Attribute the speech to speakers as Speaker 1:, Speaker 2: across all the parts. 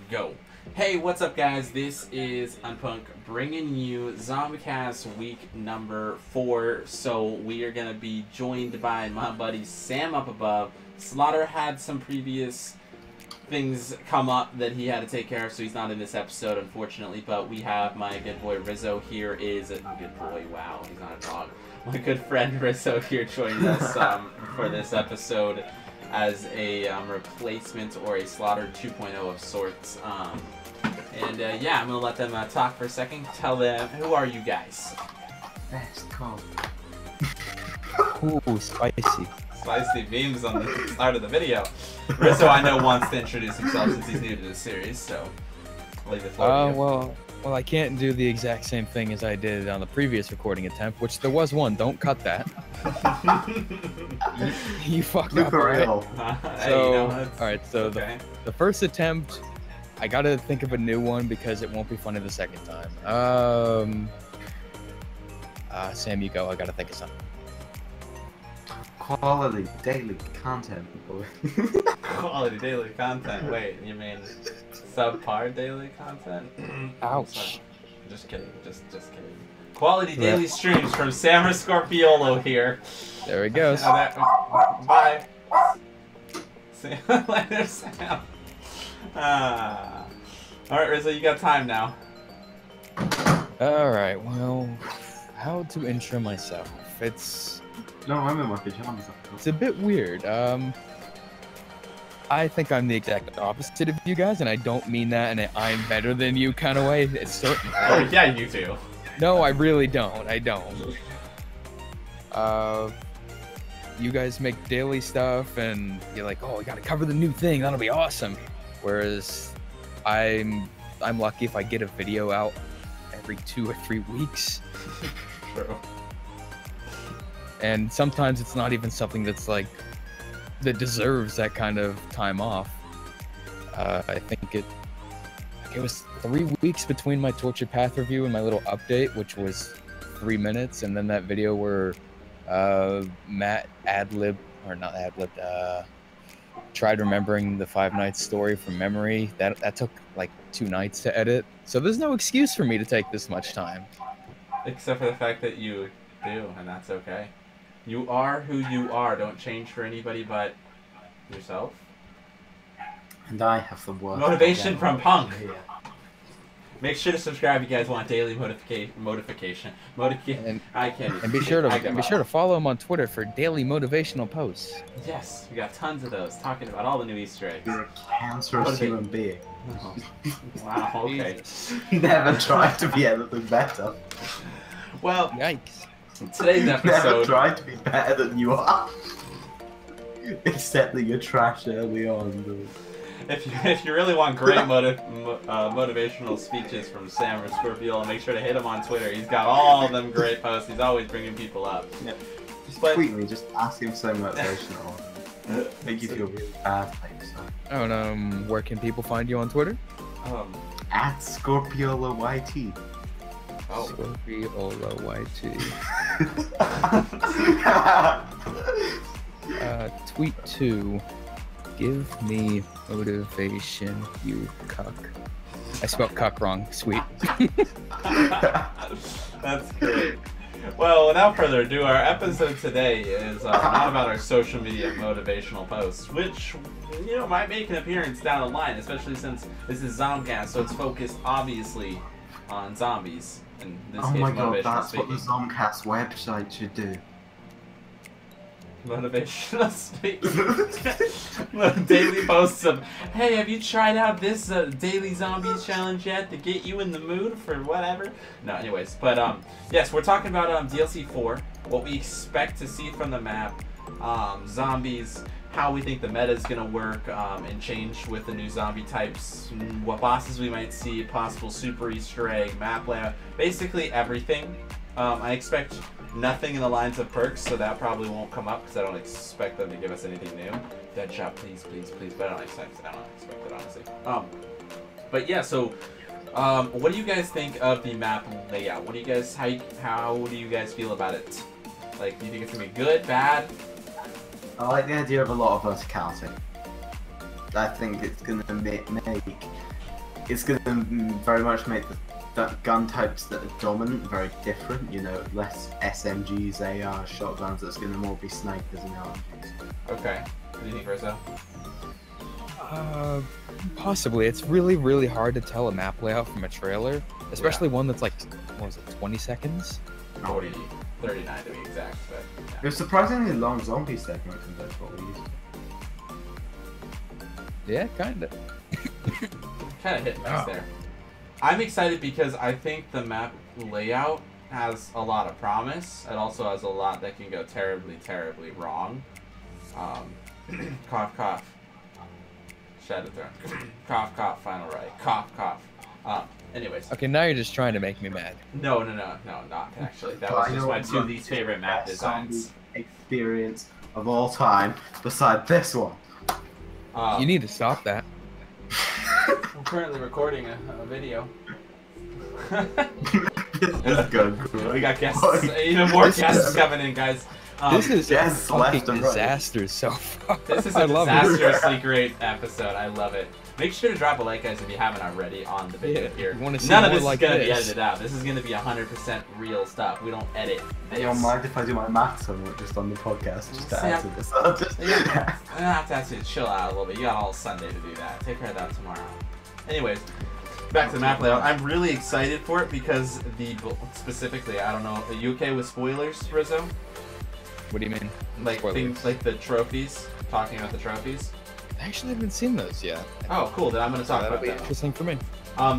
Speaker 1: go. Hey, what's up, guys? This is Unpunk bringing you ZombCasts week number 4. So we are going to be joined by my buddy Sam up above. Slauterrr had some previous things come up that he had to take care of, so he's not in this episode, unfortunately. But we have my good boy Rizzo here. Is a good boy. Wow, he's not a dog. My good friend Rizzo here joining us for this episode as a replacement or a Slauterrr 2.0 of sorts. Yeah, I'm gonna let them talk for a second. Tell them, who are you guys?
Speaker 2: Best call.
Speaker 3: Ooh, spicy.
Speaker 1: Spicy beams on the start of the video. Rizzo, I know, wants to introduce himself since he's new to the series, so I'll leave the floor to you.
Speaker 3: Well, I can't do the exact same thing as I did on the previous recording attempt, which there was one. Don't cut that. you fucked up, right? Alright, so
Speaker 1: okay.
Speaker 3: the first attempt, I gotta think of a new one because it won't be funny the second time. Sam, you go. I gotta think of something.
Speaker 2: Quality daily content, boy.
Speaker 1: Quality daily content. Wait, you mean subpar daily content?
Speaker 3: Ouch.
Speaker 1: Just kidding. Just kidding. Quality daily streams from Sam or Scorpiolo here.
Speaker 3: There he goes.
Speaker 1: Bye. See you later, Sam. Alright, Rizzo, you got time now.
Speaker 3: Alright, well, how to intro myself?
Speaker 2: No, I'm in my pajamas.
Speaker 3: It's a bit weird. I think I'm the exact opposite of you guys, and I don't mean that in an I'm better than you kind of way. It's certain.
Speaker 1: Oh, yeah, you do.
Speaker 3: No, I really don't. I don't. You guys make daily stuff, and you're like, oh, we gotta cover the new thing. That'll be awesome. Whereas I'm lucky if I get a video out every 2 or 3 weeks.
Speaker 1: True.
Speaker 3: And sometimes it's not even something that's like that deserves that kind of time off. I think it was 3 weeks between my Torture Path review and my little update, which was 3 minutes, and then that video where Matt tried remembering the 5 Nights story from memory. That took like 2 nights to edit. So there's no excuse for me to take this much time.
Speaker 1: Except for the fact that you do, and that's okay. You are who you are. Don't change for anybody but yourself.
Speaker 2: And I have the worst.
Speaker 1: Motivation from Punk. Yeah. Make sure to subscribe if you guys want daily motivation. I can't.
Speaker 3: And be sure to follow him on Twitter for daily motivational posts.
Speaker 1: Yes, we got tons of those talking about all the new Easter eggs.
Speaker 2: You're a cancerous human being.
Speaker 1: Oh. Wow. Okay.
Speaker 2: Never tried to be anything better.
Speaker 1: Well,
Speaker 3: yikes.
Speaker 1: Today's episode.
Speaker 2: Never tried to be better than you are. Except that you're trash early on, dude.
Speaker 1: If you really want great motivational speeches from Sam or Scorpiolo, make sure to hit him on Twitter. He's got all of them great posts. He's always bringing people up.
Speaker 2: Yeah. Just tweet me. Just ask him so motivational. Make you feel really bad, like so.
Speaker 3: Oh, and where can people find you on Twitter?
Speaker 2: At Scorpiolo YT.
Speaker 1: Oh.
Speaker 3: Scorpiolo YT. Tweet to give me motivation, you cuck. I spelled cuck wrong. Sweet.
Speaker 1: That's great. Well, without further ado, our episode today is not about our social media motivational posts, which, you know, might make an appearance down the line, especially since this is ZombCast, so it's focused, obviously, on zombies. In this case,
Speaker 2: my god,
Speaker 1: motivational
Speaker 2: that's
Speaker 1: speaking.
Speaker 2: what the ZombCast website should do.
Speaker 1: Motivational speaking. Daily posts of, hey, have you tried out this daily zombies challenge yet to get you in the mood for whatever? No, anyways, but yes, we're talking about DLC 4, what we expect to see from the map, zombies, how we think the meta is going to work and change with the new zombie types, what bosses we might see, possible super Easter egg, map layout, basically everything. I expect nothing in the lines of perks, so that probably won't come up because I don't expect them to give us anything new. Deadshot, please, please, please, but I don't expect it, honestly. But yeah, so what do you guys think of the map layout? What do you guys, how do you guys feel about it? Like, do you think it's gonna be good, bad?
Speaker 2: I like the idea of a lot of verticality. I think it's going to make it's going to very much make the gun types that are dominant very different. You know, less SMGs, AR, shotguns. It's going to more be snipers and LMGs.
Speaker 1: Okay. What do you think, Rizzo?
Speaker 3: Possibly. It's really, really hard to tell a map layout from a trailer, especially one that's like, what was it, 20 seconds?
Speaker 1: 40, 39 to be exact, but
Speaker 2: It
Speaker 1: yeah.
Speaker 2: was surprisingly long zombie segment compared to what we used to.
Speaker 3: Yeah, kind of.
Speaker 1: Kind of hit and miss there. I'm excited because I think the map layout has a lot of promise. It also has a lot that can go terribly, terribly wrong. Cough, cough. Shadow Throne. Cough, cough, final right. Cough, cough. Anyways.
Speaker 3: Okay, now you're just trying to make me mad.
Speaker 1: No, not actually. That was just my two least favorite map designs.
Speaker 2: Zombie experience of all time, beside this one.
Speaker 3: You need to stop that.
Speaker 1: I'm currently recording a video.
Speaker 2: This is good.
Speaker 1: We got guests. Even more guests coming in, guys.
Speaker 3: This is a
Speaker 2: yes,
Speaker 3: fucking
Speaker 2: left and right.
Speaker 3: disaster so far.
Speaker 1: This is
Speaker 3: I
Speaker 1: a
Speaker 3: love it.
Speaker 1: disastrously great episode. I love it. Make sure to drop a like, guys, if you haven't already on the video here.
Speaker 3: You wanna see
Speaker 1: None of
Speaker 3: more
Speaker 1: this
Speaker 3: like
Speaker 1: is going to be
Speaker 3: this.
Speaker 1: edited out. This is going to be 100% real stuff. We don't edit this.
Speaker 2: You don't mind if I do my maths homework just on the podcast, just to add to this? I'll just,
Speaker 1: Yeah. I'm going to have to ask you to chill out a little bit. You got all Sunday to do that. Take care of that tomorrow. Anyways, back to the map layout. I'm really excited for it because specifically, I don't know, are you okay with spoilers, Rizzo?
Speaker 3: What do you mean?
Speaker 1: Like
Speaker 3: Spoilers.
Speaker 1: things like the trophies, talking about the trophies.
Speaker 3: I actually haven't seen those yet.
Speaker 1: Oh, cool. Then I'm going to talk
Speaker 3: That'll
Speaker 1: about
Speaker 3: be
Speaker 1: that.
Speaker 3: interesting for me.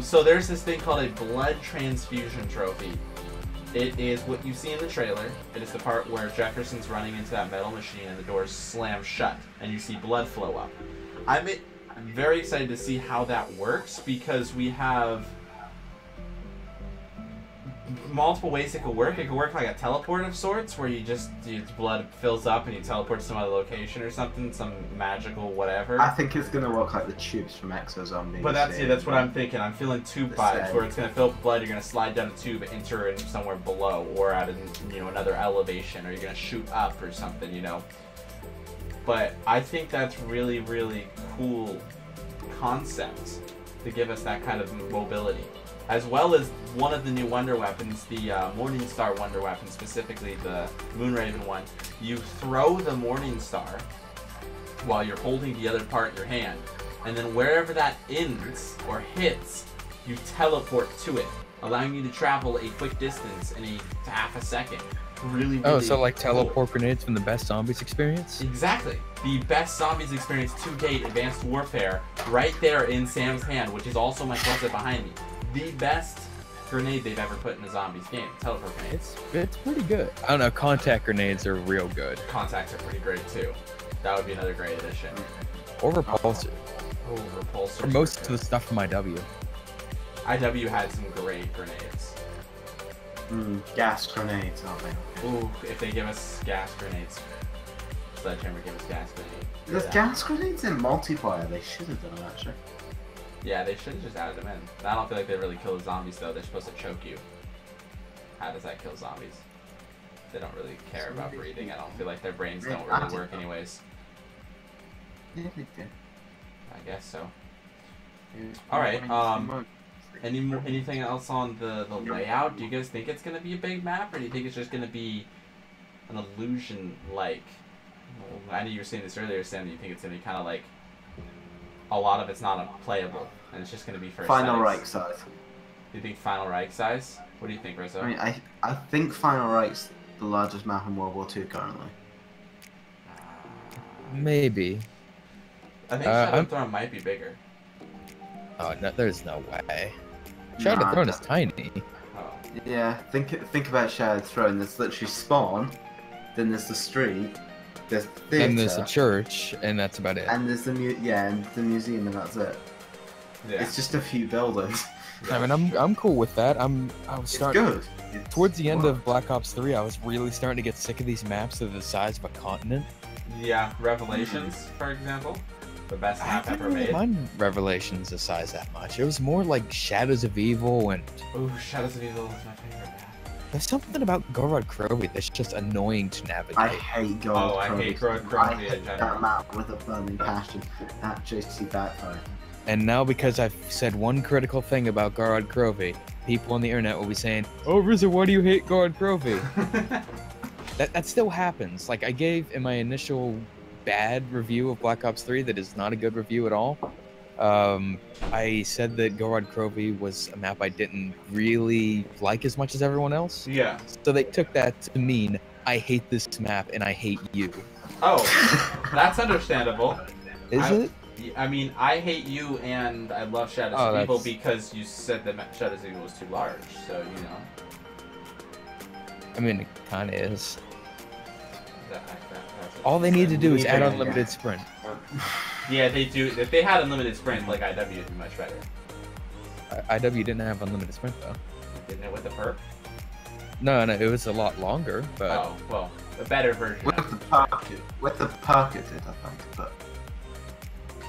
Speaker 1: So there's this thing called a blood transfusion trophy. It is what you see in the trailer. It is the part where Jefferson's running into that metal machine and the doors slam shut and you see blood flow up. I'm very excited to see how that works because we have multiple ways it could work. It could work like a teleport of sorts, where your blood fills up and you teleport to some other location or something, some magical whatever.
Speaker 2: I think it's gonna work like the tubes from Exo-Zombies.
Speaker 1: But that's what I'm thinking. I'm feeling tube vibes, where it's gonna fill up blood. You're gonna slide down a tube, enter in somewhere below, or at another elevation, or you're gonna shoot up or something, But I think that's really, really cool concept to give us that kind of mobility. As well as one of the new wonder weapons, the Morningstar wonder weapon, specifically the Moonraven one. You throw the Morningstar while you're holding the other part in your hand, and then wherever that ends or hits, you teleport to it, allowing you to travel a quick distance in half a second. Really, really
Speaker 3: Oh, so like
Speaker 1: cool.
Speaker 3: teleport grenades from the best zombies experience?
Speaker 1: Exactly. The best zombies experience to date, Advanced Warfare, right there in Sam's hand, which is also my closet behind me. The best grenade they've ever put in a zombies game. Teleport grenades.
Speaker 3: It's pretty good. I don't know, contact grenades are real good.
Speaker 1: Contacts are pretty great too. That would be another great addition.
Speaker 3: Or repulsor.
Speaker 1: Oh, repulsors.
Speaker 3: For most of the stuff from IW.
Speaker 1: IW had some great grenades.
Speaker 2: Gas grenades, aren't they?
Speaker 1: Ooh, if they give us gas grenades. Sledgehammer give us gas grenades.
Speaker 2: There's gas grenades in multiplayer. They should have done actually.
Speaker 1: Yeah, they should have just added them in. I don't feel like they really kill the zombies though. They're supposed to choke you. How does that kill zombies? They don't really care about breathing. I don't feel like their brains don't really work anyways.
Speaker 2: Yeah, they do.
Speaker 1: I guess so. Alright, anything else on the layout? Do you guys think it's gonna be a big map, or do you think it's just gonna be an illusion like? Well, I know you were saying this earlier, Sam, that you think it's gonna be kinda like a lot of it's not playable and it's just gonna be for
Speaker 2: Final
Speaker 1: aesthetics.
Speaker 2: Reich size.
Speaker 1: Do you think Final Reich size? What do you think, Rizzo?
Speaker 2: I mean, I think Final Reich's the largest map in World War II currently.
Speaker 3: Maybe.
Speaker 1: I think Shadow Throne might be bigger.
Speaker 3: Oh, no, there's no way. Shadow Throne is tiny.
Speaker 1: Oh.
Speaker 2: Yeah, think about Shattered Throne. There's literally spawn, then there's the street, there's the theater,
Speaker 3: Then there's a church, and that's about it.
Speaker 2: and there's the and the museum, and that's it.
Speaker 1: Yeah.
Speaker 2: It's just a few buildings.
Speaker 3: I mean, I'm cool with that. I was
Speaker 2: It's
Speaker 3: starting
Speaker 2: good. It's
Speaker 3: towards the end
Speaker 2: fun.
Speaker 3: of Black Ops 3. I was really starting to get sick of these maps that are the size of a continent.
Speaker 1: Yeah, Revelations, for example. The best
Speaker 3: I
Speaker 1: map
Speaker 3: didn't
Speaker 1: ever
Speaker 3: really
Speaker 1: made.
Speaker 3: mind Revelations the size that much. It was more like Shadows of Evil, and
Speaker 1: Ooh, Shadows of Evil is my favorite map.
Speaker 3: there's something about Gorod Krovi that's just annoying to navigate.
Speaker 2: I hate Gold.
Speaker 1: Oh, I hate Gold
Speaker 2: I
Speaker 1: Krovi
Speaker 2: hate
Speaker 1: in general.
Speaker 2: that map with a burning passion. That JC backfire.
Speaker 3: And now because I've said one critical thing about Garrod Crovey, people on the internet will be saying, "Oh, Rizzo, why do you hate Garrod Crovey?" That still happens. Like, I gave in my initial bad review of Black Ops 3 that is not a good review at all. I said that Garrod Crovey was a map I didn't really like as much as everyone else.
Speaker 1: Yeah.
Speaker 3: So they took that to mean, I hate this map and I hate you.
Speaker 1: Oh, that's understandable.
Speaker 3: Is it?
Speaker 1: I mean, I hate you and I love Shadows of Evil because you said that Shadows of Evil was too large, so, you know.
Speaker 3: I mean, it kind of is.
Speaker 1: That's
Speaker 3: all they need to do is add unlimited sprint.
Speaker 1: Yeah, they do. If they had unlimited sprint, like IW would be much better.
Speaker 3: IW didn't have unlimited sprint, though.
Speaker 1: Didn't it with the perk?
Speaker 3: No, it was a lot longer, but...
Speaker 1: Oh, well, a better version
Speaker 2: with the perk, it did, I think, but...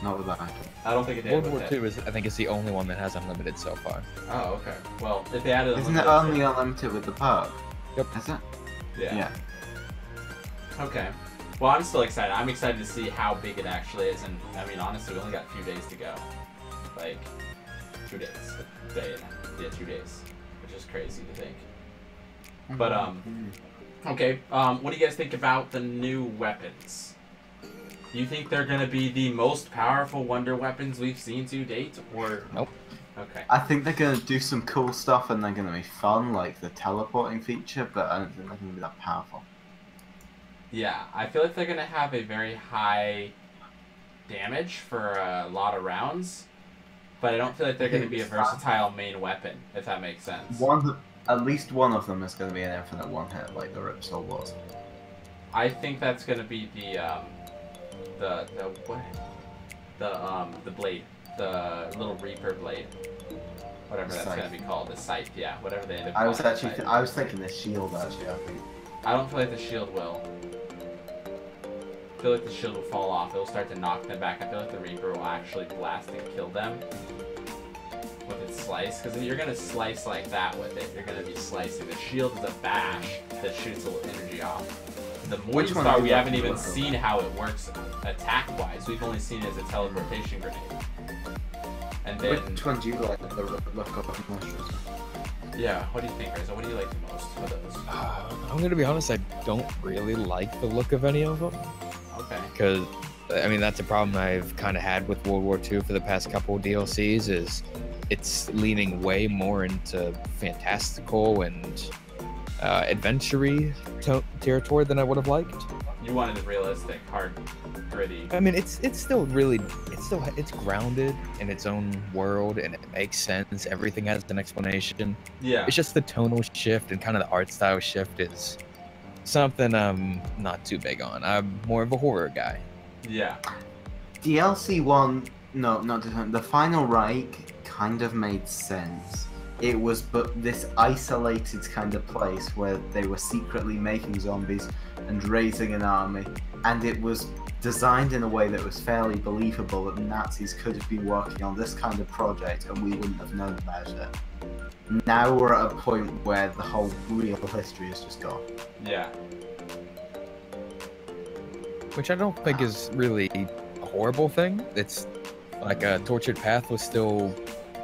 Speaker 2: Not with that.
Speaker 1: I don't think it did.
Speaker 3: World War II I think, is the only one that has unlimited so far.
Speaker 1: Oh, okay. Well, if they added
Speaker 2: Isn't it only unlimited with the perk?
Speaker 3: Yep.
Speaker 2: Is it?
Speaker 1: Yeah. Okay. Well, I'm still excited. I'm excited to see how big it actually is, and I mean, honestly, we only got a few days to go. Like, 2 days. Yeah, 2 days. Which is crazy to think. But, okay. What do you guys think about the new weapons? You think they're going to be the most powerful wonder weapons we've seen to date, or...
Speaker 3: Nope.
Speaker 1: Okay.
Speaker 2: I think they're going to do some cool stuff and they're going to be fun, like the teleporting feature, but I don't think they're going to be that powerful.
Speaker 1: Yeah, I feel like they're going to have a very high damage for a lot of rounds, but I don't feel like they're going to be a versatile main weapon, if that makes sense.
Speaker 2: At least one of them is going to be an infinite one-hit, like the Ripsaw was.
Speaker 1: I think that's going to be the blade, the little Reaper blade, whatever that's going to be called, the scythe, yeah, whatever they end up calling it.
Speaker 2: I was thinking the shield actually. I think.
Speaker 1: I don't feel like the shield will. I feel like the shield will fall off. It'll start to knock them back. I feel like the Reaper will actually blast and kill them with its slice, because if you're going to slice like that with it, you're going to be slicing. The shield is a bash that shoots a little energy off. The Morningstar, we haven't even seen how it works attack-wise. We've only seen it as a teleportation grenade. And then...
Speaker 2: Which one do you like the look of most?
Speaker 1: Yeah, what do you think, Rizzo? What do you like the most of those?
Speaker 3: I'm going to be honest, I don't really like the look of any of them.
Speaker 1: Okay.
Speaker 3: Because, I mean, that's a problem I've kind of had with World War II for the past couple of DLCs, is it's leaning way more into fantastical and adventure-y territory than I would have liked.
Speaker 1: You wanted a realistic, hard, gritty.
Speaker 3: I mean, it's still grounded in its own world, and it makes sense. Everything has an explanation.
Speaker 1: Yeah.
Speaker 3: It's just the tonal shift and kind of the art style shift is something I'm not too big on. I'm more of a horror guy.
Speaker 1: Yeah.
Speaker 2: DLC 1, no, not the Final Reich kind of made sense. It was but this isolated kind of place where they were secretly making zombies and raising an army, and it was designed in a way that was fairly believable that the Nazis could have been working on this kind of project and we wouldn't have known about it. Now we're at a point where the whole real history is just gone.
Speaker 1: Yeah.
Speaker 3: Which I don't think is really a horrible thing. It's like a Tortured Path was still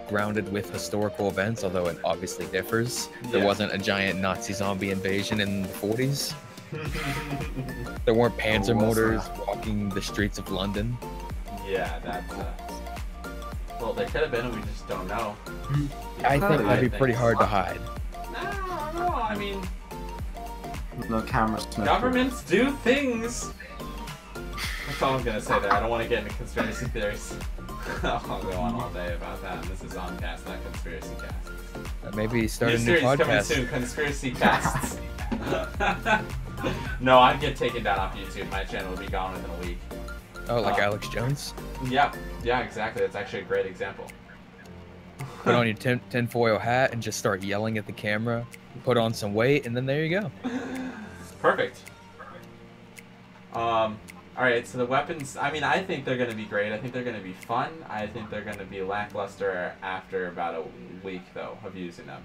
Speaker 3: grounded with historical events, although it obviously differs. Yeah. There wasn't a giant Nazi zombie invasion in the 40s. There weren't panzer mortars walking the streets of London.
Speaker 1: Yeah, that's well, there could have been, and we just don't know.
Speaker 3: I think that'd be pretty hard to hide.
Speaker 1: No, I mean,
Speaker 2: no cameras.
Speaker 1: Governments do things. That's all I'm gonna say there. I don't want to get into conspiracy theories. I'll go on all day about that. This is ZombCasts, not conspiracy casts.
Speaker 3: Maybe start a new
Speaker 1: series
Speaker 3: podcast.
Speaker 1: Coming soon, conspiracy casts. No, I'd get taken down off YouTube. My channel would be gone within a week.
Speaker 3: Oh, like Alex Jones?
Speaker 1: Yeah, exactly. That's actually a great example.
Speaker 3: Put on your tinfoil hat and just start yelling at the camera. Put on some weight, and then there you go.
Speaker 1: Perfect. Alright, so the weapons, I mean, I think they're going to be great. I think they're going to be fun. I think they're going to be lackluster after about a week, though, of using them.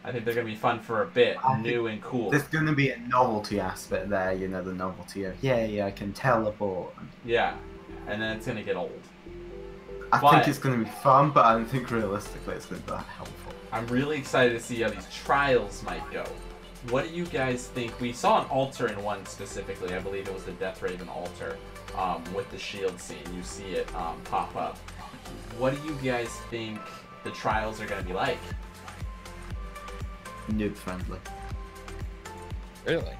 Speaker 1: I think they're going to be fun for a bit, new and cool.
Speaker 2: There's going to be a novelty aspect there, you know, the novelty of, yeah, I can teleport.
Speaker 1: Yeah, and then it's going to get old.
Speaker 2: I
Speaker 1: But-
Speaker 2: think it's going to be fun, but I don't think realistically it's going to be that helpful.
Speaker 1: I'm really excited to see how these trials might go. What do you guys think? We saw an altar in one specifically. I believe it was the Death Raven altar with the shield scene. You see it pop up. What do you guys think the trials are going to be like?
Speaker 2: Noob friendly.
Speaker 3: Really?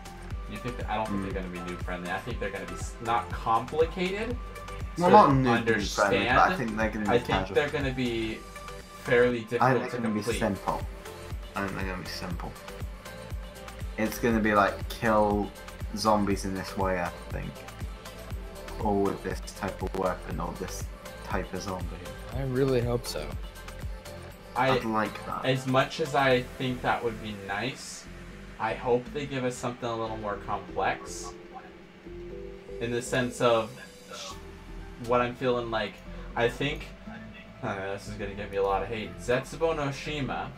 Speaker 1: You think that, I don't think they're going to be noob friendly. I think they're going to be not complicated
Speaker 2: Well,
Speaker 1: to
Speaker 2: not noob friendly,
Speaker 1: understand.
Speaker 2: but I think they're going to be
Speaker 1: I think they're going to be fairly
Speaker 2: I think
Speaker 1: difficult
Speaker 2: they're
Speaker 1: to
Speaker 2: going to be
Speaker 1: complete.
Speaker 2: simple. I think they're going to be simple. It's going to be like kill zombies in this way, I think. Or with this type of weapon, or this type of zombie.
Speaker 3: I really hope so.
Speaker 2: I'd like that.
Speaker 1: As much as I think that would be nice, I hope they give us something a little more complex. In the sense of what I'm feeling like. I think this is gonna give me a lot of hate. Zetsubo no Shima,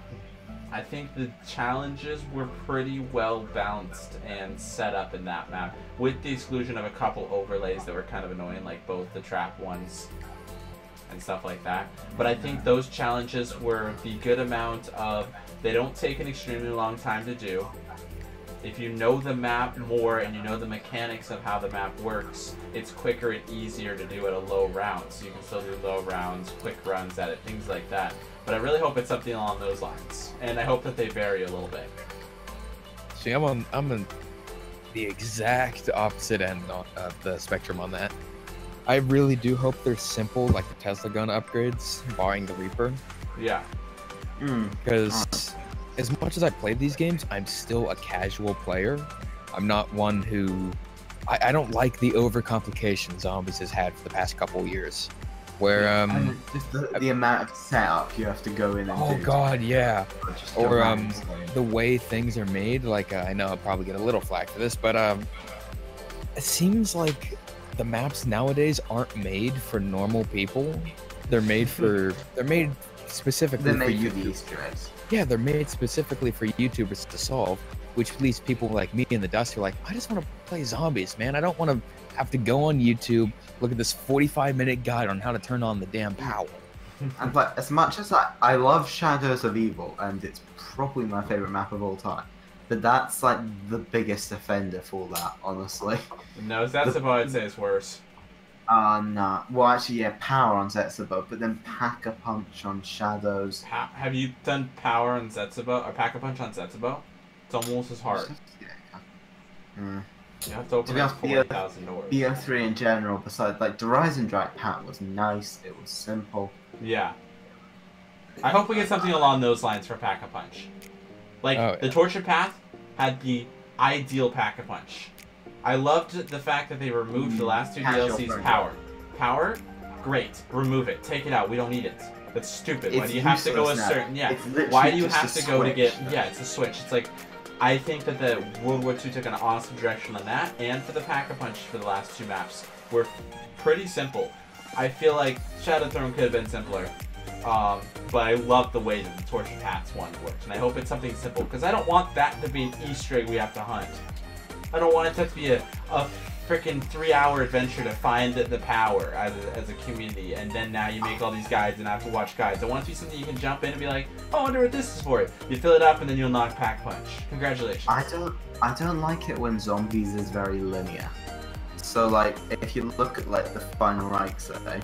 Speaker 1: I think the challenges were pretty well balanced and set up in that map, with the exclusion of a couple overlays that were kind of annoying, like both the trap ones and stuff like that. But I think those challenges were the good amount of, they don't take an extremely long time to do. If you know the map more and you know the mechanics of how the map works, it's quicker and easier to do at a low round. So you can still do low rounds, quick runs at it, things like that. But I really hope it's something along those lines. And I hope that they vary a little bit.
Speaker 3: See, I'm on the exact opposite end of the spectrum on that. I really do hope they're simple, like the Tesla gun upgrades, barring the Reaper.
Speaker 1: Yeah.
Speaker 3: Because as much as I played these games, I'm still a casual player. I'm not one who... I don't like the overcomplication Zombies has had for the past couple of years. Where,
Speaker 2: And just the amount of setup you have to go in and
Speaker 3: oh
Speaker 2: do.
Speaker 3: god, yeah.
Speaker 2: Just
Speaker 3: Or,
Speaker 2: around,
Speaker 3: the way things are made, like, I know I'll probably get a little flack for this, but, it seems like the maps nowadays aren't made for normal people. They're made for... They're made specifically
Speaker 2: Then
Speaker 3: for
Speaker 2: they use the
Speaker 3: YouTube.
Speaker 2: Easter eggs.
Speaker 3: Yeah, they're made specifically for YouTubers to solve, which leaves people like me in the dust who are like, I just want to play zombies, man. I don't want to have to go on YouTube, look at this 45-minute guide on how to turn on the damn power.
Speaker 2: And like, as much as I love Shadows of Evil, and it's probably my favorite map of all time, but that's like the biggest offender for that, honestly.
Speaker 1: No, that's about I'd say it's worse.
Speaker 2: No. Well, actually, yeah, Power on Zetsubo, but then Pack-a-Punch on Shadows.
Speaker 1: Have you done Power on Zetsubo, or Pack-a-Punch on Zetsubo? It's almost as hard.
Speaker 2: Mm.
Speaker 1: You have to open
Speaker 2: To be
Speaker 1: up
Speaker 2: honest,
Speaker 1: 40,000 doors.
Speaker 2: BO3 in general, besides, like, the Rise and Drag Pack was nice, it was simple.
Speaker 1: Yeah. I hope we get something along those lines for Pack-a-Punch. Like,
Speaker 3: Oh,
Speaker 1: the
Speaker 3: yeah.
Speaker 1: Torture Path had the ideal Pack-a-Punch. I loved the fact that they removed the last two
Speaker 2: Casual
Speaker 1: DLCs
Speaker 2: friendly.
Speaker 1: Power. Power? Great. Remove it. Take it out. We don't need it. That's stupid. Why
Speaker 2: It's
Speaker 1: do you have to go a
Speaker 2: useless now.
Speaker 1: certain... Yeah.
Speaker 2: It's literally
Speaker 1: Why do you
Speaker 2: just
Speaker 1: have
Speaker 2: a
Speaker 1: to go to get...
Speaker 2: switch.
Speaker 1: Yeah, it's a switch. It's like... I think that the World War II took an awesome direction on that, and for the Pack-a-Punch for the last two maps were pretty simple. I feel like Shadow Throne could have been simpler, but I love the way that the Torture Paths one works, and I hope it's something simple, because I don't want that to be an Easter egg we have to hunt. I don't want it to have to be a freaking 3-hour adventure to find the power as a community, and then now you make all these guides and have to watch guides. I want it to be something you can jump in and be like, oh, I wonder what this is for. You fill it up and then you'll knock Pack-Punch. Congratulations.
Speaker 2: I don't like it when Zombies is very linear. So like, if you look at like the Final Reich, say,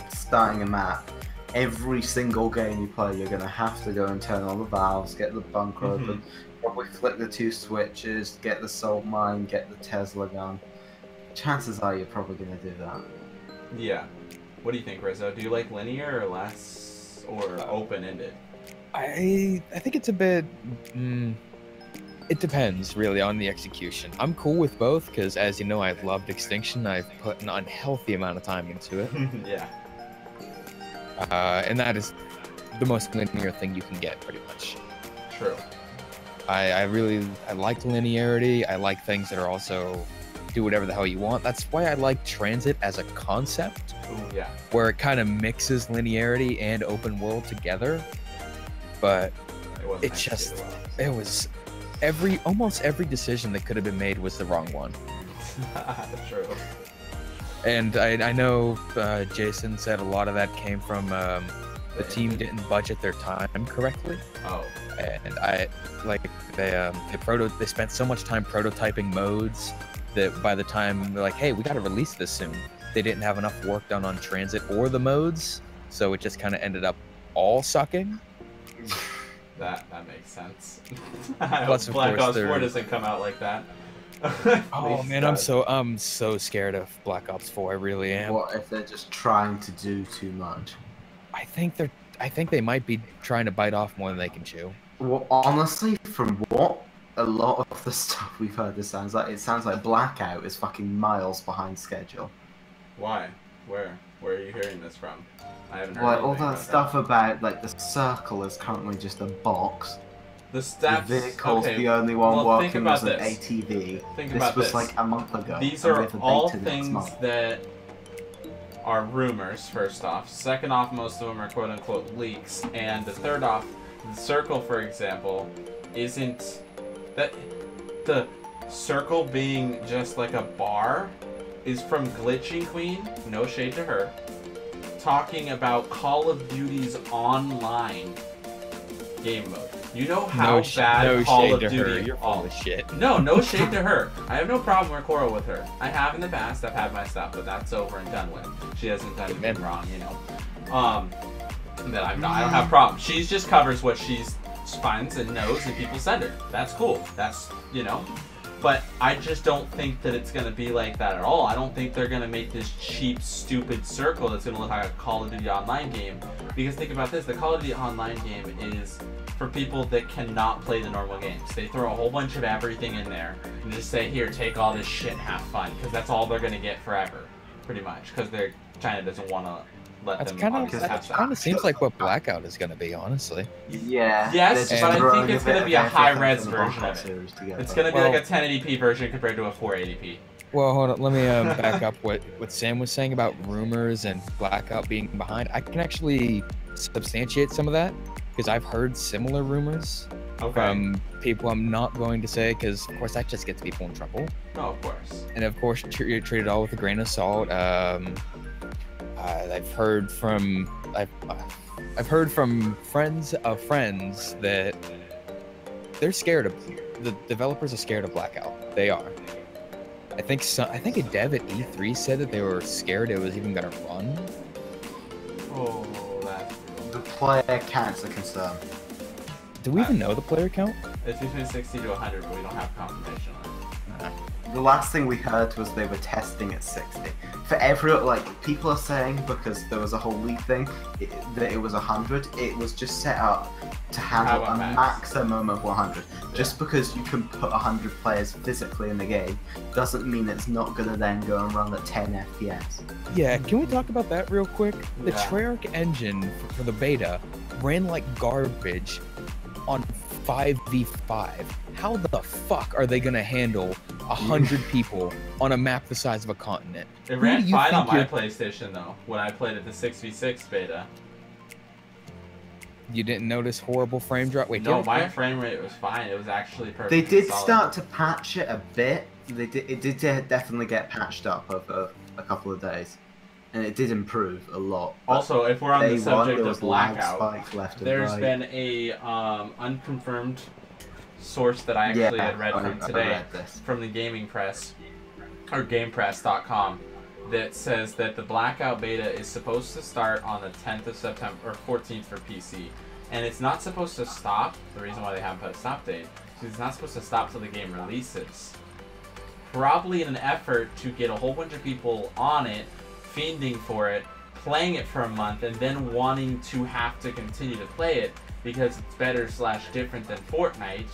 Speaker 2: starting a map, every single game you play, you're gonna have to go and turn all the valves, get the bunker open, probably flick the 2 switches, get the salt mine, get the Tesla gun. Chances are you're probably gonna do that.
Speaker 1: Yeah. What do you think, Rizzo? Do you like linear or less, or open-ended?
Speaker 3: I think it's a bit... it depends, really, on the execution. I'm cool with both, because as you know, I've loved Extinction. I've put an unhealthy amount of time into it.
Speaker 1: Yeah.
Speaker 3: And that is the most linear thing you can get, pretty much.
Speaker 1: True.
Speaker 3: I like linearity. I like things that are also do whatever the hell you want. That's why I like Transit as a concept,
Speaker 1: Ooh, yeah.
Speaker 3: where it kind of mixes linearity and open world together. But
Speaker 1: It wasn't
Speaker 3: it just,
Speaker 1: executed
Speaker 3: it was almost every decision that could have been made was the wrong one.
Speaker 1: well. True.
Speaker 3: And I know Jason said a lot of that came from the team didn't budget their time correctly.
Speaker 1: Oh.
Speaker 3: And they spent so much time prototyping modes that by the time they're like, hey, we got to release this soon, they didn't have enough work done on transit or the modes, so it just kind of ended up all sucking.
Speaker 1: That makes sense.
Speaker 3: Plus, of
Speaker 1: Black
Speaker 3: course,
Speaker 1: Ops 4 doesn't come out like that.
Speaker 3: Oh man, I'm so scared of Black Ops 4. I really am.
Speaker 2: What if they're just trying to do too much?
Speaker 3: I think they might be trying to bite off more than they can chew.
Speaker 2: Well, honestly, from what a lot of the stuff we've heard, it sounds like Blackout is fucking miles behind schedule.
Speaker 1: Why? Where are you hearing this from? I haven't heard
Speaker 2: Like all
Speaker 1: anything
Speaker 2: that
Speaker 1: about
Speaker 2: stuff about like the circle is currently just a box.
Speaker 1: The stats.
Speaker 2: The vehicle's
Speaker 1: okay.
Speaker 2: the only one
Speaker 1: Well,
Speaker 2: working
Speaker 1: think about
Speaker 2: was an
Speaker 1: this.
Speaker 2: ATV.
Speaker 1: Think
Speaker 2: This
Speaker 1: about
Speaker 2: was
Speaker 1: this.
Speaker 2: like a month ago.
Speaker 1: These
Speaker 2: and
Speaker 1: are
Speaker 2: we have a
Speaker 1: all
Speaker 2: beta next
Speaker 1: things
Speaker 2: month.
Speaker 1: that are rumors, first off. Second off, most of them are quote-unquote leaks. And the third off, the circle, for example, isn't... that the circle being just like a bar is from Glitching Queen, no shade to her, talking about Call of Duty's online game mode. You know how bad Call of Duty...
Speaker 3: You're full of shit.
Speaker 1: No shade to her. I have no problem or quarrel with her. I have in the past. I've had my stuff, but that's over and done with. She hasn't done anything wrong, you know. That I don't have problems. She just covers what she finds and knows, and people send her. That's cool. That's, you know. But I just don't think that it's going to be like that at all. I don't think they're going to make this cheap, stupid circle that's going to look like a Call of Duty Online game. Because think about this, the Call of Duty Online game is for people that cannot play the normal games. They throw a whole bunch of everything in there and just say, here, take all this shit and have fun. Because that's all they're going to get forever, pretty much. Because China doesn't want to let them obviously have that.
Speaker 3: That kind of seems like what Blackout is going to be, honestly.
Speaker 2: Yeah.
Speaker 1: Yes, but I think it's going to be a high-res
Speaker 2: together.
Speaker 1: version of it. It's going to be like a 1080p version compared to a 480p.
Speaker 3: Well, hold on. Let me back up what Sam was saying about rumors and Blackout being behind. I can actually substantiate some of that because I've heard similar rumors from people I'm not going to say because, of course, that just gets people in trouble.
Speaker 1: Oh, of course.
Speaker 3: And, of course, you're treated all with a grain of salt. I've heard from friends of friends that they're scared of the developers are scared of Blackout. They are. I think a dev at E3 said that they were scared it was even gonna run.
Speaker 1: Oh, that's
Speaker 2: The player count's a concern.
Speaker 3: Do we even know the player count?
Speaker 1: It's between 60 to 100, but we don't have confirmation on it.
Speaker 2: The last thing we heard was they were testing at 60. For people are saying because there was a whole leak thing that it was 100. It was just set up to handle a maximum of 100. Yeah. Just because you can put 100 players physically in the game doesn't mean it's not gonna then go and run at 10 FPS.
Speaker 3: Yeah, can we talk about that real quick? The Treyarch engine for the beta ran like garbage on 5v5. How the fuck are they gonna handle 100 people on a map the size of a continent?
Speaker 1: It ran fine on my PlayStation though, when I played at the 6v6 beta.
Speaker 3: You didn't notice horrible frame drop? Wait,
Speaker 1: no, my frame rate was fine. It was actually perfect.
Speaker 2: They did start to patch it a bit. It did definitely get patched up over a couple of days. And it did improve a lot.
Speaker 1: Also, if we're on the subject of Blackout,
Speaker 2: there's
Speaker 1: been a unconfirmed source that I actually had read from today, from the gaming press, or GamePress.com, that says that the Blackout beta is supposed to start on the 10th of September, or 14th for PC. And it's not supposed to stop, the reason why they haven't put a stop date, is it's not supposed to stop till the game releases. Probably in an effort to get a whole bunch of people on it, fiending for it, playing it for a month, and then wanting to have to continue to play it because it's better / different than Fortnite.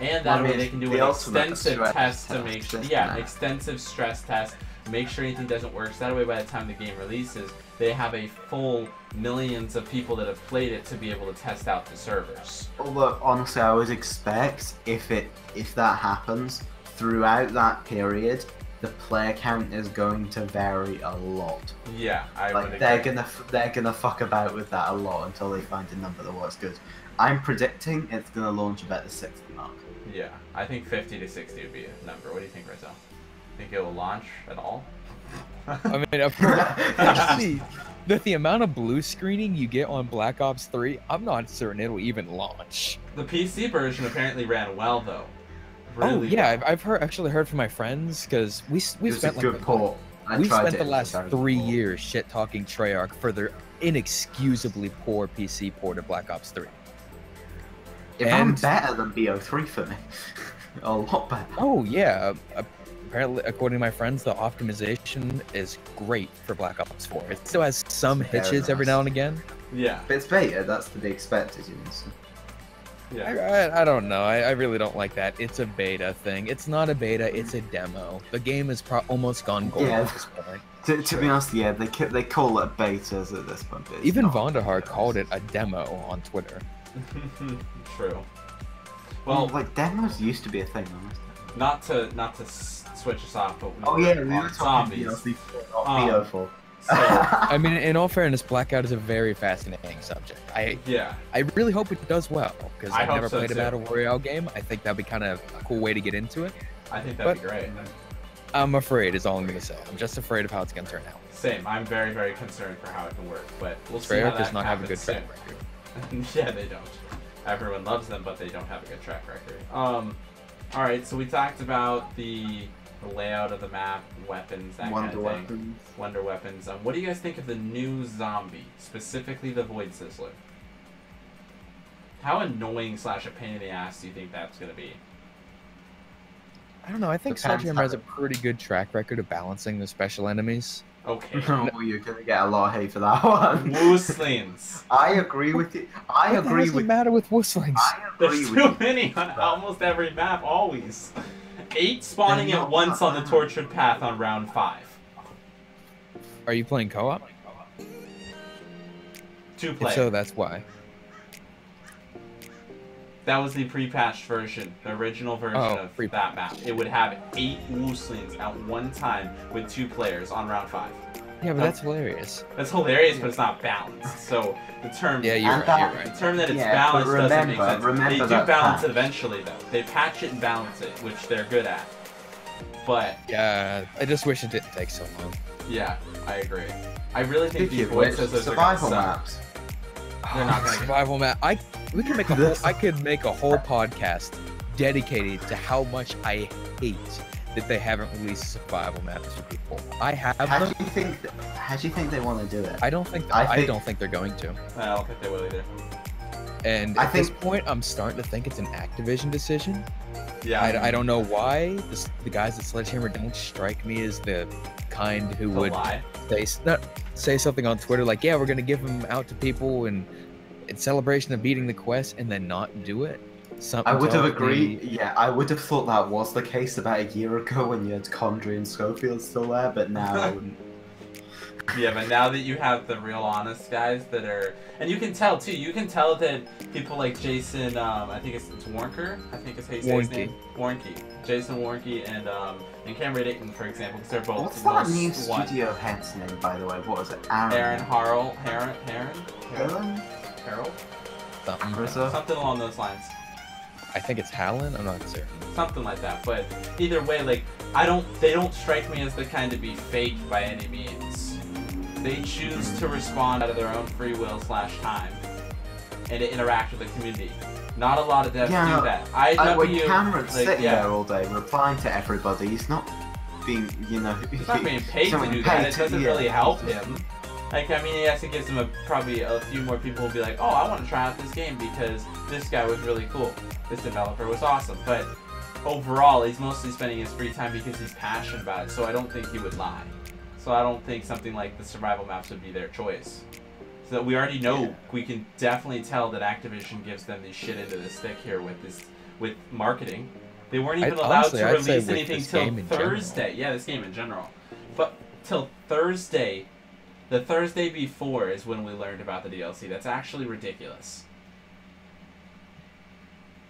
Speaker 1: And that way they can do an extensive test to make sure, extensive stress test, make sure anything doesn't work. So that way by the time the game releases, they have a full millions of people that have played it to be able to test out the servers.
Speaker 2: Look, honestly, I would expect if that happens, throughout that period, the player count is going to vary a lot.
Speaker 1: Yeah, I would agree.
Speaker 2: They're gonna fuck about with that a lot until they find a number that works good. I'm predicting it's gonna launch about the 60 mark.
Speaker 1: Yeah, I think 50 to 60 would be a number. What do you think, Rizzo? Think it will launch at all?
Speaker 3: I mean, of course, actually, the amount of blue screening you get on Black Ops 3, I'm not certain it'll even launch.
Speaker 1: The PC version apparently ran well though.
Speaker 3: Oh
Speaker 1: Really
Speaker 3: yeah,
Speaker 1: well.
Speaker 3: I've actually heard from my friends because we
Speaker 2: It's
Speaker 3: spent
Speaker 2: a good port.
Speaker 3: we spent the last 3 years shit talking Treyarch for their inexcusably poor PC port of Black Ops 3.
Speaker 2: It ran better than BO3 for me. A lot better.
Speaker 3: Oh yeah, apparently according to my friends, the optimization is great for Black Ops 4. It still has some hitches every now and again.
Speaker 1: Yeah.
Speaker 2: But it's beta, that's to be expected, you know. So.
Speaker 1: Yeah.
Speaker 3: I don't know. I really don't like that. It's a beta thing. It's not a beta. It's a demo. The game is almost gone gold at this point.
Speaker 2: To be honest, yeah, they call it betas at this point.
Speaker 3: Even Vonderhaar called it a demo on Twitter.
Speaker 1: True. Well,
Speaker 2: like demos used to be a thing, honestly.
Speaker 1: Not to switch us off, but
Speaker 2: we were talking
Speaker 1: zombies.
Speaker 2: BO4.
Speaker 1: So,
Speaker 3: I mean, in all fairness, Blackout is a very fascinating subject. I really hope it does well because I've never played a battle royale game. I think that'd be kind of a cool way to get into it.
Speaker 1: I think that'd be great.
Speaker 3: I'm afraid is all I'm gonna say. I'm just afraid of how it's gonna turn out.
Speaker 1: Same. I'm very, very concerned for how it can work, but we'll see how
Speaker 3: Treyarch
Speaker 1: that
Speaker 3: does not have a good
Speaker 1: happens
Speaker 3: track record.
Speaker 1: soon. Yeah, they don't. Everyone loves them, but they don't have a good track record. All right, so we talked about the layout of the map, weapons, that kind of thing. Wonder weapons. What do you guys think of the new zombie, specifically the Void Sizzler? How annoying / a pain in the ass do you think that's going to be?
Speaker 3: I don't know. I think Slauterrr has a pretty good track record of balancing the special enemies.
Speaker 1: Okay.
Speaker 2: No, you're gonna get a lot of hate for that one.
Speaker 1: Wooslings.
Speaker 2: I agree with you.
Speaker 3: What does the matter with Wooslings?
Speaker 1: There's too many on almost every map, always. 8 spawning at once on the tortured path on round 5.
Speaker 3: Are you playing co-op?
Speaker 1: 2 player.
Speaker 3: So that's why.
Speaker 1: That was the pre-patched version, the original version of that map. It would have 8 Wooslings at one time with 2 players on round 5.
Speaker 3: Yeah, but that's hilarious.
Speaker 1: That's hilarious, but it's not balanced. So the term,
Speaker 3: you're right.
Speaker 1: The term that it's balanced doesn't make sense. They do balance it eventually, though. They patch it and balance it, which they're good at. But
Speaker 3: yeah, I just wish it didn't take so long.
Speaker 1: Yeah, I agree. I really think these Void Sizzlers are gonna suck. They're not gonna
Speaker 3: survival map. I could make a whole podcast dedicated to how much I hate that they haven't released survival maps for people. I have them.
Speaker 2: How do you think they want to do it?
Speaker 3: I don't think they're going to.
Speaker 1: I don't think they will either.
Speaker 3: And at this point, I'm starting to think it's an Activision decision.
Speaker 1: Yeah.
Speaker 3: I don't know why the guys at Sledgehammer don't strike me as the kind who would say something on Twitter like, yeah, we're gonna give them out to people and in celebration of beating the quest, and then not do it.
Speaker 2: I would have agreed. Yeah, I would have thought that was the case about a year ago when you had Condry and Scorpiolo still there, but now I wouldn't.
Speaker 1: Yeah, but now that you have the real honest guys that are, and you can tell too. You can tell that people like Jason, I think it's Warnker. I think it's how you say his name. Warnke. Jason Warnke and Cameron Dayton, for example, because they're both.
Speaker 2: What's that new studio head's name, by the way? What was it?
Speaker 1: Aaron Harrell. Something along those lines.
Speaker 3: I think it's Hallen. I'm not certain.
Speaker 1: Something like that. But either way, like they don't strike me as the kind to be fake by any means. They choose to respond out of their own free will / time, and to interact with the community. Not a lot of devs do that.
Speaker 2: When Cameron's sitting there all day replying to everybody, he's not being,
Speaker 1: he's not being paid to do that. It doesn't really help him. Like, I mean, yes, it gives him probably a few more people will be like, oh, I want to try out this game because this guy was really cool. This developer was awesome. But overall, he's mostly spending his free time because he's passionate about it. So I don't think he would lie. So I don't think something like the survival maps would be their choice. So we already know, we can definitely tell that Activision gives them this shit into the stick here with marketing. They weren't even allowed to release anything till Thursday. Yeah, this game in general. But till Thursday. The Thursday before is when we learned about the DLC. That's actually ridiculous.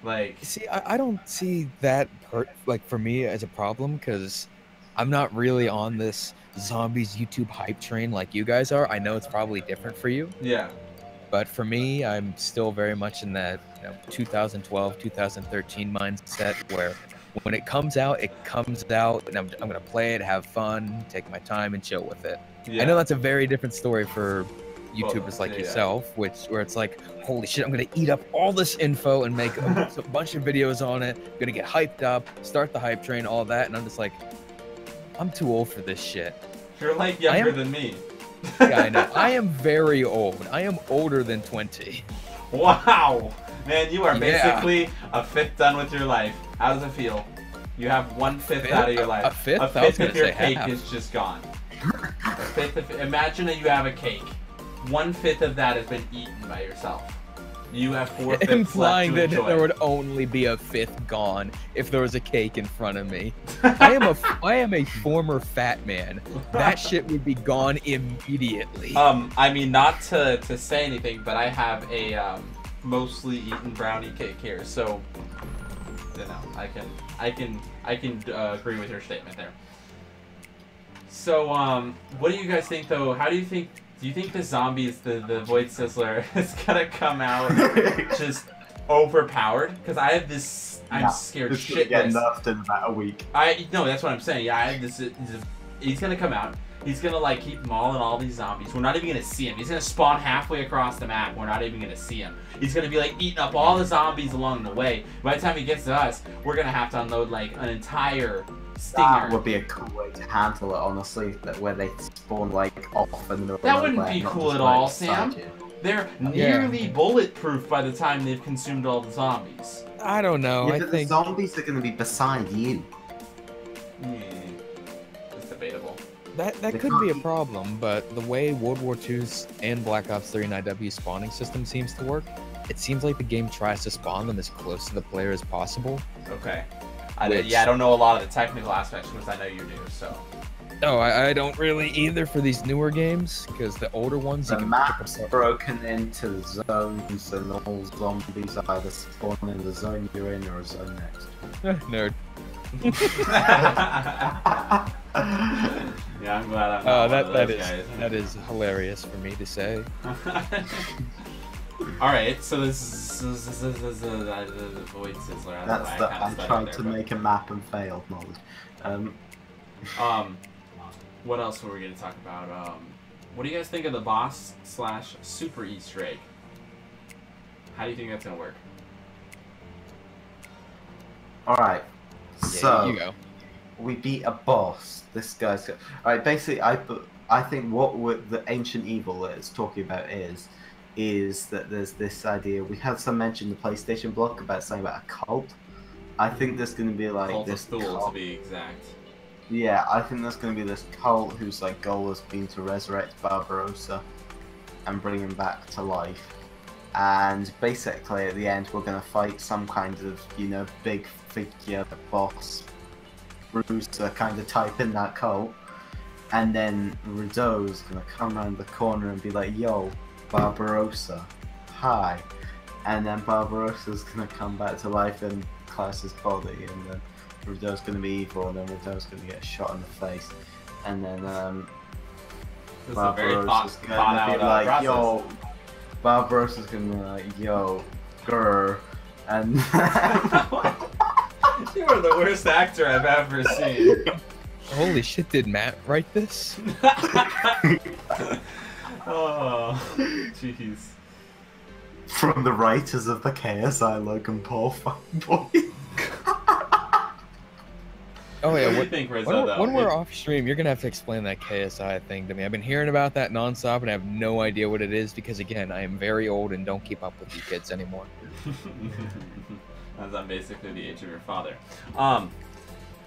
Speaker 1: Like,
Speaker 3: see, I don't see that for me as a problem because I'm not really on this zombies YouTube hype train like you guys are. I know it's probably different for you.
Speaker 1: Yeah.
Speaker 3: But for me, I'm still very much in that 2012, 2013 mindset where When it comes out, and I'm gonna play it, have fun, take my time, and chill with it.
Speaker 1: Yeah.
Speaker 3: I know that's a very different story for YouTubers like
Speaker 1: yeah.
Speaker 3: yourself, where it's like, holy shit, I'm gonna eat up all this info and make a bunch of videos on it. I'm gonna get hyped up, start the hype train, all that, and I'm just like, I'm too old for this shit.
Speaker 1: You're like younger than me.
Speaker 3: Yeah, I know. I am very old. I am older than 20.
Speaker 1: Wow, man, you are basically a fifth done with your life. How does it feel? You have 1/5 out of your life.
Speaker 3: A fifth?
Speaker 1: A fifth of your
Speaker 3: say
Speaker 1: cake
Speaker 3: half.
Speaker 1: is just gone. Imagine that you have a cake. 1/5 of that has been eaten by yourself. You have 4/5
Speaker 3: Implying
Speaker 1: left to
Speaker 3: that
Speaker 1: enjoy.
Speaker 3: there would only be a fifth gone if there was a cake in front of me. I am a former fat man. That shit would be gone immediately.
Speaker 1: I mean, not to say anything, but I have a mostly eaten brownie cake here, so you know, I can agree with your statement there. So, what do you guys think, though? How do you think? Do you think the zombies, the Void Sizzler, is gonna come out just overpowered? Because I have this, I'm scared
Speaker 2: It's
Speaker 1: shitless.
Speaker 2: gonna get nerfed in about a week.
Speaker 1: No, that's what I'm saying. Yeah, I have this. He's gonna come out. He's gonna like keep mauling all these zombies. We're not even gonna see him. He's gonna spawn halfway across the map. We're not even gonna see him. He's gonna be like eating up all the zombies along the way. By the time he gets to us, we're gonna have to unload like an entire stinger.
Speaker 2: That would be a cool way to handle it, honestly. That where they spawn like off in the middle.
Speaker 1: That
Speaker 2: of
Speaker 1: wouldn't
Speaker 2: nowhere,
Speaker 1: be
Speaker 2: not
Speaker 1: cool
Speaker 2: just,
Speaker 1: at
Speaker 2: like,
Speaker 1: all,
Speaker 2: beside
Speaker 1: Sam.
Speaker 2: you.
Speaker 1: They're nearly bulletproof by the time they've consumed all the zombies.
Speaker 3: I don't know.
Speaker 2: Yeah,
Speaker 3: I
Speaker 2: but
Speaker 3: think
Speaker 2: the zombies are going to be beside you.
Speaker 1: It's debatable.
Speaker 3: that
Speaker 2: They
Speaker 3: could be a
Speaker 2: can't-
Speaker 3: problem, but the way World War II's and Black Ops 3 and IW spawning system seems to work, it seems like the game tries to spawn them as close to the player as possible.
Speaker 1: Okay.
Speaker 3: Which-
Speaker 1: Yeah, I don't know a lot of the technical aspects, which I know you do, so.
Speaker 3: No, I don't really either for these newer games, because the older ones
Speaker 2: The
Speaker 3: you can
Speaker 2: map's
Speaker 3: pick up-
Speaker 2: broken into zones, and all zombies either spawn in the zone you're in or a zone next.
Speaker 3: Nerd.
Speaker 1: Yeah, I'm glad I'm not one of those guys.
Speaker 3: that is hilarious for me to say.
Speaker 1: Alright, so this is the Void Sizzler.
Speaker 2: That's I tried to make a map and failed, knowledge.
Speaker 1: What else were we going to talk about? What do you guys think of the boss / super Easter egg? How do you think that's going to work?
Speaker 2: Alright,
Speaker 3: Yeah,
Speaker 2: so
Speaker 3: you go.
Speaker 2: we beat a boss. This guy's got... Alright, basically, I think what the ancient evil that it's talking about is that there's this idea. We had some mention in the PlayStation blog about something about a cult. I think there's going to be like
Speaker 1: Cult of
Speaker 2: this
Speaker 1: Thule,
Speaker 2: cult.
Speaker 1: to be exact.
Speaker 2: Yeah, I think there's going to be this cult whose like goal has been to resurrect Barbarossa and bring him back to life. And basically, at the end, we're going to fight some kind of, you know, big figure, the boss, Bruiser kind of type in that cult. And then Rideau's going to come around the corner and be like, yo, Barbarossa, hi. And then Barbarossa's going to come back to life in Klaus's body, and then Rideau's going to be evil, and then Rideau's going to get shot in the face. And then
Speaker 1: This is a very
Speaker 2: Barbarossa's
Speaker 1: thought
Speaker 2: going to
Speaker 1: out
Speaker 2: be like,
Speaker 1: process.
Speaker 2: yo, Barbarossa's going to be like, yo, grr. And
Speaker 1: You are the worst actor I've ever seen.
Speaker 3: Holy shit, did Matt write this?
Speaker 1: Oh, jeez.
Speaker 2: from the writers of the KSI Logan Paul fanboy.
Speaker 3: Oh yeah,
Speaker 1: What do you think, Rizzo, though?
Speaker 3: when we're off stream, you're gonna have to explain that KSI thing to me. I've been hearing about that nonstop, and I have no idea what it is because, again, I am very old and don't keep up with you kids anymore.
Speaker 1: As I'm basically the age of your father.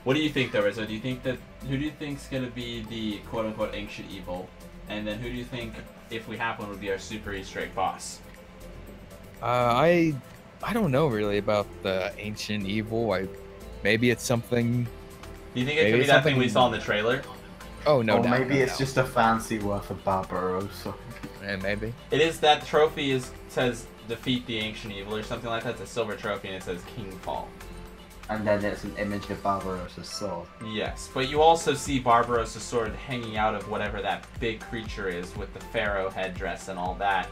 Speaker 1: What do you think, though, Rizzo? Do you think that who do you think's gonna be the quote-unquote ancient evil, and then who do you think, if we have one, would be our super Easter egg boss?
Speaker 3: I don't know really about the ancient evil. Maybe it's something.
Speaker 1: Do you think it
Speaker 3: Maybe
Speaker 1: could be
Speaker 3: it's
Speaker 1: that thing
Speaker 3: something-
Speaker 1: we saw in the trailer?
Speaker 3: Oh no,
Speaker 2: Or
Speaker 3: doubt,
Speaker 2: maybe
Speaker 3: no
Speaker 2: it's
Speaker 3: doubt.
Speaker 2: just a fancy word for Barbarossa.
Speaker 3: Maybe.
Speaker 1: It is that trophy says defeat the ancient evil or something like that. It's a silver trophy and it says King Fall.
Speaker 2: And then it's an image of Barbarossa's sword.
Speaker 1: Yes, but you also see Barbarossa's sword hanging out of whatever that big creature is with the pharaoh headdress and all that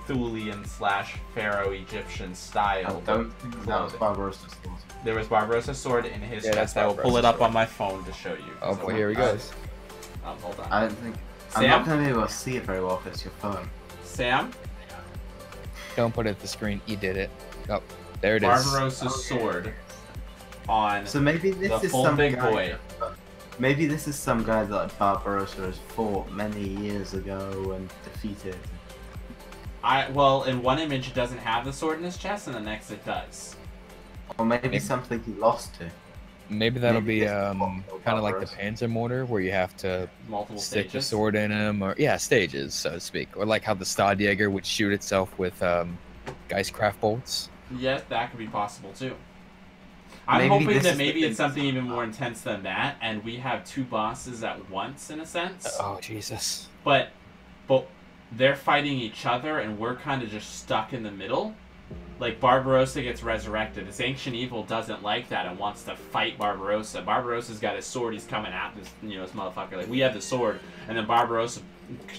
Speaker 1: Arthurian / Pharaoh Egyptian
Speaker 2: I
Speaker 1: style.
Speaker 2: don't think that was Barbarossa's sword.
Speaker 1: There was Barbarossa's sword in his
Speaker 3: Yeah,
Speaker 1: chest.
Speaker 3: that's
Speaker 1: I will pull it up
Speaker 3: Barbarossa's
Speaker 1: on my phone to show you.
Speaker 3: Oh
Speaker 1: So
Speaker 3: boy, here he goes.
Speaker 1: Hold on.
Speaker 2: I don't think. I'm
Speaker 1: Sam?
Speaker 2: not going to be able to see it very well if it's your phone.
Speaker 1: Sam,
Speaker 3: Don't put it at the screen. You did it. Oh, there it is.
Speaker 1: Barbarossa's sword on
Speaker 2: So maybe this
Speaker 1: the
Speaker 2: is
Speaker 1: full
Speaker 2: some
Speaker 1: big
Speaker 2: guy.
Speaker 1: boy.
Speaker 2: Maybe this is some guy that Barbarossa has fought many years ago and defeated.
Speaker 1: Well, in one image it doesn't have the sword in his chest, and the next it does.
Speaker 2: Or maybe something he lost to.
Speaker 3: Maybe that'll
Speaker 2: Maybe
Speaker 3: be
Speaker 2: this is
Speaker 3: kind of like the
Speaker 2: Barbarossa.
Speaker 3: Panzer mortar, where you have to
Speaker 1: Multiple
Speaker 3: stick the
Speaker 1: stages.
Speaker 3: sword in him, or stages, so to speak, or like how the Stadjäger would shoot itself with Geistkraft bolts.
Speaker 1: Yeah, that could be possible too. I'm
Speaker 2: Maybe
Speaker 1: hoping
Speaker 2: this
Speaker 1: that
Speaker 2: is the
Speaker 1: maybe
Speaker 2: thing.
Speaker 1: it's something even more intense than that, and we have two bosses at once in a sense.
Speaker 3: Oh Jesus!
Speaker 1: But they're fighting each other, and we're kind of just stuck in the middle. Like, Barbarossa gets resurrected. This ancient evil doesn't like that and wants to fight Barbarossa. Barbarossa's got his sword. He's coming at this, this motherfucker. Like, we have the sword, and then Barbarossa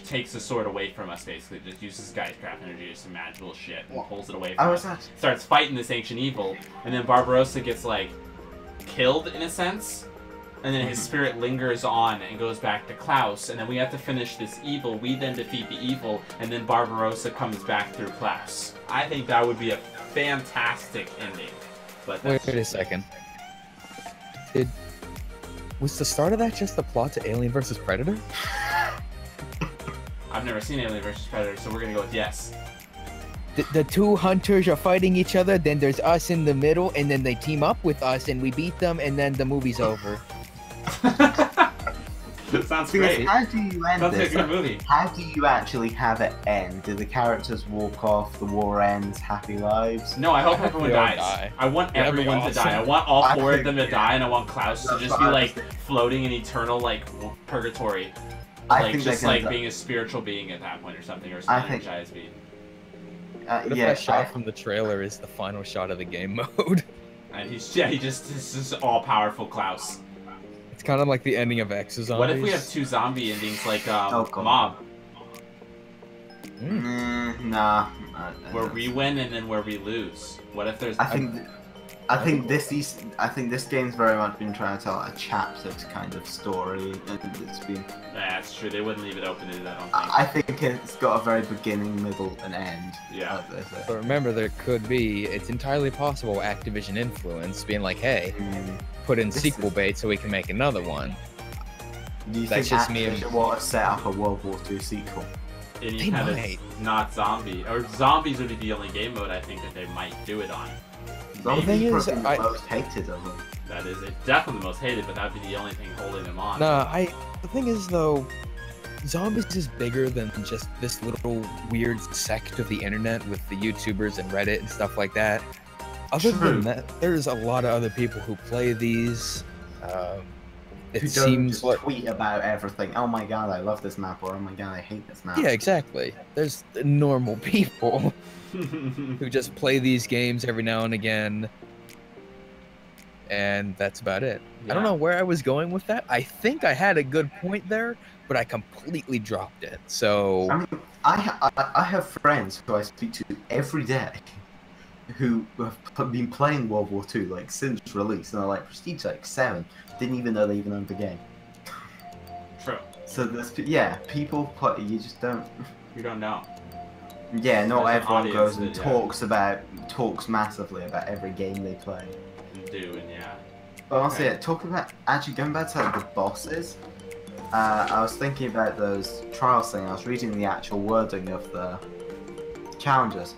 Speaker 1: takes the sword away from us, basically. Just uses Geistkraft energy, just some magical shit, and pulls it away from us. Starts fighting this ancient evil, and then Barbarossa gets, like, killed, in a sense. And then his spirit lingers on and goes back to Klaus, and then we have to finish this evil. We then defeat the evil, and then Barbarossa comes back through Klaus. I think that would be a fantastic ending. But
Speaker 3: Wait a second. Was the start of that just the plot to Alien vs Predator?
Speaker 1: I've never seen Alien vs Predator, so we're gonna go with yes.
Speaker 3: The two hunters are fighting each other, then there's us in the middle, and then they team up with us, and we beat them, and then the movie's over.
Speaker 1: Sounds
Speaker 2: Because
Speaker 1: great.
Speaker 2: how do you end
Speaker 1: Sounds like a
Speaker 2: this?
Speaker 1: good movie.
Speaker 2: How do you actually have it end? Do the characters walk off, the war ends, happy lives?
Speaker 1: No, I hope
Speaker 3: I hope
Speaker 1: everyone
Speaker 3: they all
Speaker 1: dies.
Speaker 3: die.
Speaker 1: I want
Speaker 3: That'd be
Speaker 1: everyone to die. I
Speaker 3: awesome.
Speaker 1: want all
Speaker 2: I
Speaker 1: four of
Speaker 2: think-
Speaker 1: them to die, and I want Klaus to
Speaker 2: That's
Speaker 1: just
Speaker 2: what
Speaker 1: be
Speaker 2: I was
Speaker 1: like
Speaker 2: thinking.
Speaker 1: floating in eternal like purgatory.
Speaker 2: I
Speaker 1: Like
Speaker 2: think
Speaker 1: just
Speaker 2: they're
Speaker 1: like
Speaker 2: gonna
Speaker 1: being a spiritual being at that point or something, or
Speaker 2: I
Speaker 1: some
Speaker 2: think-
Speaker 1: energized being.
Speaker 3: What if
Speaker 2: yeah,
Speaker 3: that shot from the trailer is the final shot of the game mode?
Speaker 1: And he's this is all powerful Klaus.
Speaker 3: It's kind of like the ending of Exozombies.
Speaker 1: What if we have two zombie endings like
Speaker 2: God.
Speaker 1: Mob,
Speaker 2: nah.
Speaker 1: where we win and then where we lose? What if there's?
Speaker 2: I think this game's very much been trying to tell a chapter kind of story, and it's been.
Speaker 1: That's true. They wouldn't leave it open ended. I don't think.
Speaker 2: I think it's got a very beginning, middle, and end.
Speaker 1: Yeah.
Speaker 3: But remember, there could be, it's entirely possible Activision influence being like, hey, put in
Speaker 2: This
Speaker 3: sequel
Speaker 2: is-
Speaker 3: bait so we can make another one.
Speaker 2: Do you
Speaker 3: That's
Speaker 2: think
Speaker 3: just me and-
Speaker 2: Activision want to set up a World War II sequel?
Speaker 1: Any
Speaker 3: They
Speaker 1: kind
Speaker 3: might.
Speaker 1: of not zombie or zombies would be the only game mode I think that they might do it on.
Speaker 2: Zombies
Speaker 3: thing is,
Speaker 2: probably the
Speaker 3: I-
Speaker 2: most hated of them.
Speaker 1: That is definitely the most hated, but that'd be the only thing holding them on.
Speaker 3: The thing is though, Zombies is bigger than just this little weird sect of the internet with the YouTubers and Reddit and stuff like that. Other
Speaker 2: True.
Speaker 3: than that, there's a lot of other people who play these. It
Speaker 2: Who don't
Speaker 3: seems
Speaker 2: just
Speaker 3: like
Speaker 2: tweet about everything. Oh my god, I love this map, or oh my god, I hate this map.
Speaker 3: yeah, exactly. There's the normal people who just play these games every now and again, and that's about it. I don't
Speaker 1: Yeah.
Speaker 3: know where I was going with that. I think I had a good point there, but I completely dropped it. So
Speaker 2: I mean, I have friends who I speak to every day who have been playing World War II like since release, and they're like Prestige like 7, didn't even know they even owned the game.
Speaker 1: True.
Speaker 2: So there's people play, you just don't.
Speaker 1: You don't know.
Speaker 2: Yeah, not
Speaker 1: There's an
Speaker 2: everyone
Speaker 1: audience
Speaker 2: goes and
Speaker 1: that, yeah.
Speaker 2: talks massively about every game they play.
Speaker 1: Do and yeah.
Speaker 2: But honestly,
Speaker 1: Okay.
Speaker 2: talking about actually going back to like, the bosses, I was thinking about those trials thing. I was reading the actual wording of the challenges,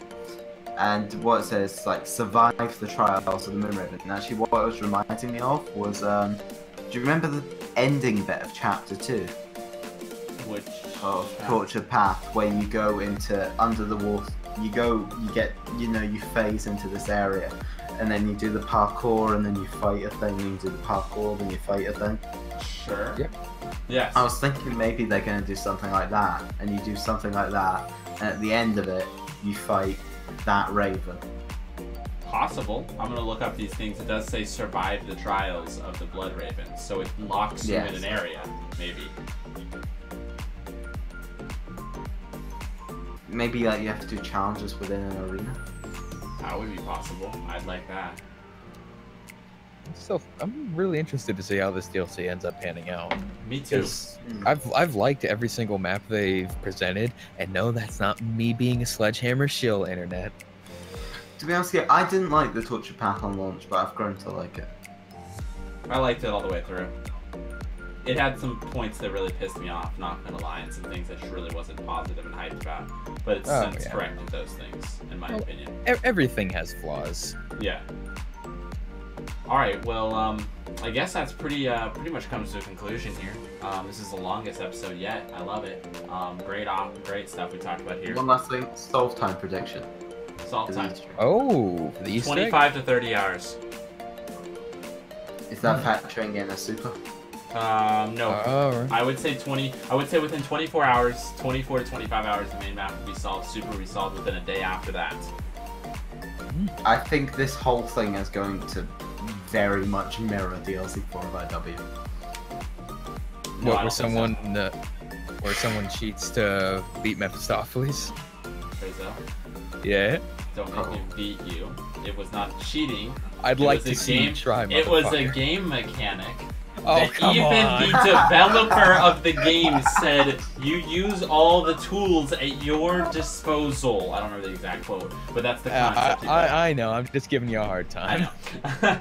Speaker 2: and what it says like survive the trials of the Moon Raven. And actually, what it was reminding me of was, do you remember the ending bit of Chapter 2
Speaker 1: Which
Speaker 2: of Tortured Path, where you go into under the water? You phase into this area, and then you do the parkour, and then you fight a thing, and you do the parkour, then you fight a thing.
Speaker 1: Sure.
Speaker 3: Yep.
Speaker 1: Yes.
Speaker 2: I was thinking maybe they're going to do something like that, and you do something like that, and at the end of it, you fight that Raven.
Speaker 1: Possible. I'm gonna look up these things. It does say survive the trials of the Blood Raven, so it locks you in
Speaker 2: Yes.
Speaker 1: an area, maybe.
Speaker 2: maybe like you have to do challenges within an arena.
Speaker 1: That would be possible. I'd like that.
Speaker 3: So I'm really interested to see how this DLC ends up panning out.
Speaker 1: Me too.
Speaker 3: I've liked every single map they've presented, and no, that's not me being a sledgehammer shill, internet.
Speaker 2: To be honest, yeah, I didn't like the torture path on launch, but I've grown to like it.
Speaker 1: I liked it all the way through. It had some points that really pissed me off, not gonna lie, and some things that just really wasn't positive and hyped about. But it's since corrected those things, in my opinion.
Speaker 3: Everything has flaws.
Speaker 1: Yeah. Alright, well, I guess that's pretty much comes to a conclusion here. This is the longest episode yet. I love it. Great stuff we talked about here.
Speaker 2: One last thing, solve time prediction.
Speaker 1: Solve time.
Speaker 3: Oh, the Easter egg?
Speaker 1: 25 to 30 hours.
Speaker 2: Is that factoring in a super?
Speaker 1: No. Right. I would say within 24 hours, 24 to 25 hours, the main map will be solved. Super will be solved within a day after that.
Speaker 2: I think this whole thing is going to very much mirror DLC 4 of IW.
Speaker 1: No,
Speaker 3: where someone cheats to beat Mephistopheles?
Speaker 1: Rizzo.
Speaker 3: Yeah.
Speaker 1: Don't make me beat you. It was not cheating.
Speaker 3: I'd like to see you try.
Speaker 1: It was a game mechanic.
Speaker 3: Oh, come on.
Speaker 1: Even the developer of the game said you use all the tools at your disposal. I don't remember the exact quote, but that's the concept.
Speaker 3: I know. I'm just giving you a hard time.
Speaker 1: I know.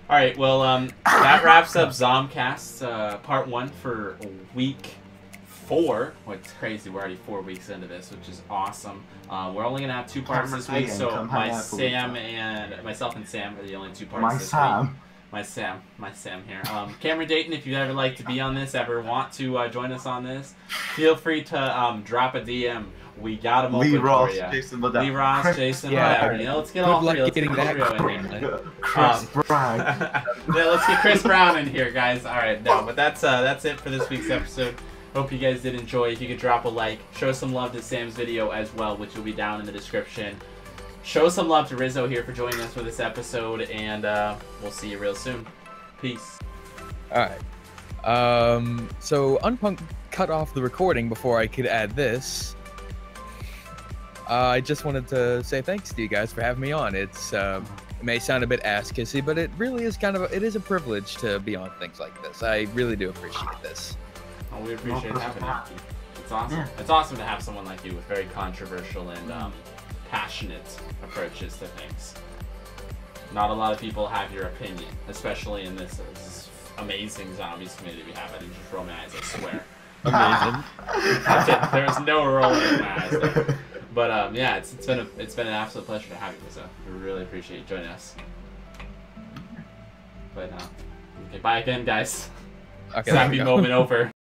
Speaker 1: All right. Well, that wraps up ZombCasts part 1 for week 4. What's crazy? We're already 4 weeks into this, which is awesome. We're only gonna have 2 parts this week, so myself and Sam are the only 2 parts this week. My Sam here. Cameron Dayton, if you'd ever like to be on this, ever want to join us on this, feel free to drop a DM. We got them open for you.
Speaker 2: Jason,
Speaker 1: Lee Ross, Jason, whatever. You know, let's get all three. Let's get Chris
Speaker 2: Brown.
Speaker 1: Yeah, let's get Chris Brown in here, guys. All right, no, but that's it for this week's episode. Hope you guys did enjoy. If you could drop a like, show some love to Sam's video as well, which will be down in the description. Show some love to Rizzo here for joining us for this episode, and we'll see you real soon. Peace.
Speaker 3: Alright. So Unpunk cut off the recording before I could add this. I just wanted to say thanks to you guys for having me on. It may sound a bit ass-kissy, but it really is it is a privilege to be on things like this. I really do appreciate this.
Speaker 1: Oh, we appreciate having you. It's awesome. Yeah. It's awesome to have someone like you with very controversial and passionate approaches to things. Not a lot of people have your opinion, especially in this amazing zombies community we have. I didn't just roll my eyes, I swear. Amazing. That's it. There's no rolling in my eyes there. But yeah, it's been an absolute pleasure to have you, so we really appreciate you joining us. But okay, bye again, guys.
Speaker 3: Okay,
Speaker 1: Sappy moment over.